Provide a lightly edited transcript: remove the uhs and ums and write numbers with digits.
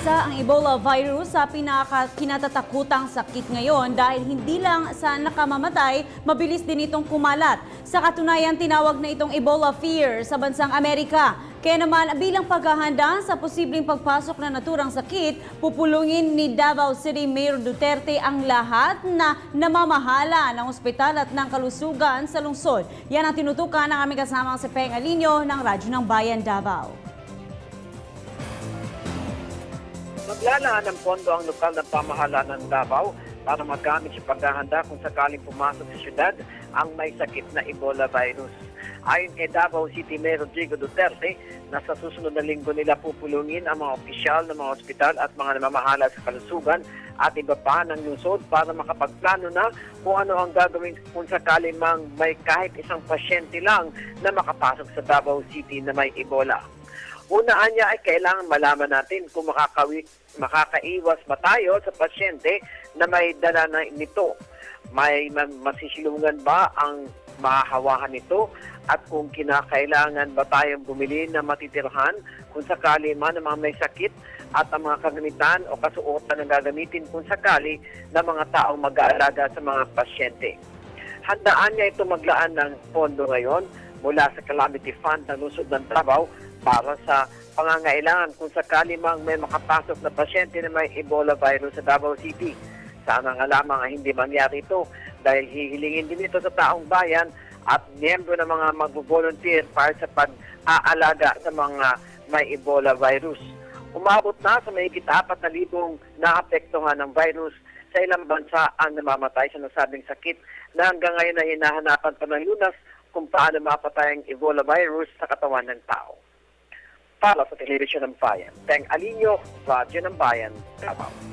Isa ang Ebola virus sa kinatatakutang sakit ngayon dahil hindi lang sa nakamamatay, mabilis din itong kumalat. Sa katunayan, tinawag na itong Ebola fear sa bansang Amerika. Kaya naman bilang paghahanda sa posibleng pagpasok na naturang sakit, pupulungin ni Davao City Mayor Duterte ang lahat na namamahala ng ospital at ng kalusugan sa lungsod. Yan ang tinutukan ng aming kasamang si Peng Alinio ng Radyo ng Bayan Davao. Maglalaan ng pondo ang lokal na pamahalaan ng Davao para magamit sa paghahanda kung sakaling pumasok sa syudad ang may sakit na Ebola virus. Ayon kay Davao City Mayor Rodrigo Duterte, na sa susunod na linggo nila pupulungin ang mga opisyal ng mga ospital at mga namamahala sa kalusugan at iba pa ng lungsod para makapagplano na kung ano ang gagawin kung sakali mang may kahit isang pasyente lang na makapasok sa Davao City na may Ebola. Unaan niya ay kailangan malaman natin kung makakaiwas ba tayo sa pasyente na may dala na nito. May masisilungan ba ang mahahawakan nito at kung kinakailangan ba tayong bumili na matitirhan kung sakali man ang mga may sakit at ang mga kagamitan o kasuotan na gagamitin kung sakali ng mga taong mag-aalaga sa mga pasyente. Handaan niya ito maglaan ng pondo ngayon mula sa Calamity Fund ng lungsod ng Davao para sa pangangailangan kung sakali mang may makapasok na pasyente na may Ebola virus sa Davao City. Sana nga lamang ay hindi mangyari ito dahil hihilingin din ito sa taong bayan at miyembro ng mga mag-volunteer para sa pag-aalaga sa mga may Ebola virus. Umabot na sa mahigit 4,000 naapektuhan ng virus sa ilang bansa ang namamatay sa nasabing sakit na hanggang ngayon ay hinahanapan pa ng lunas kung paano mapatay ang Ebola virus sa katawan ng tao. Para sa Telebisyon ng Bayan, Peng Alinio, Radyo ng Bayan, Davao.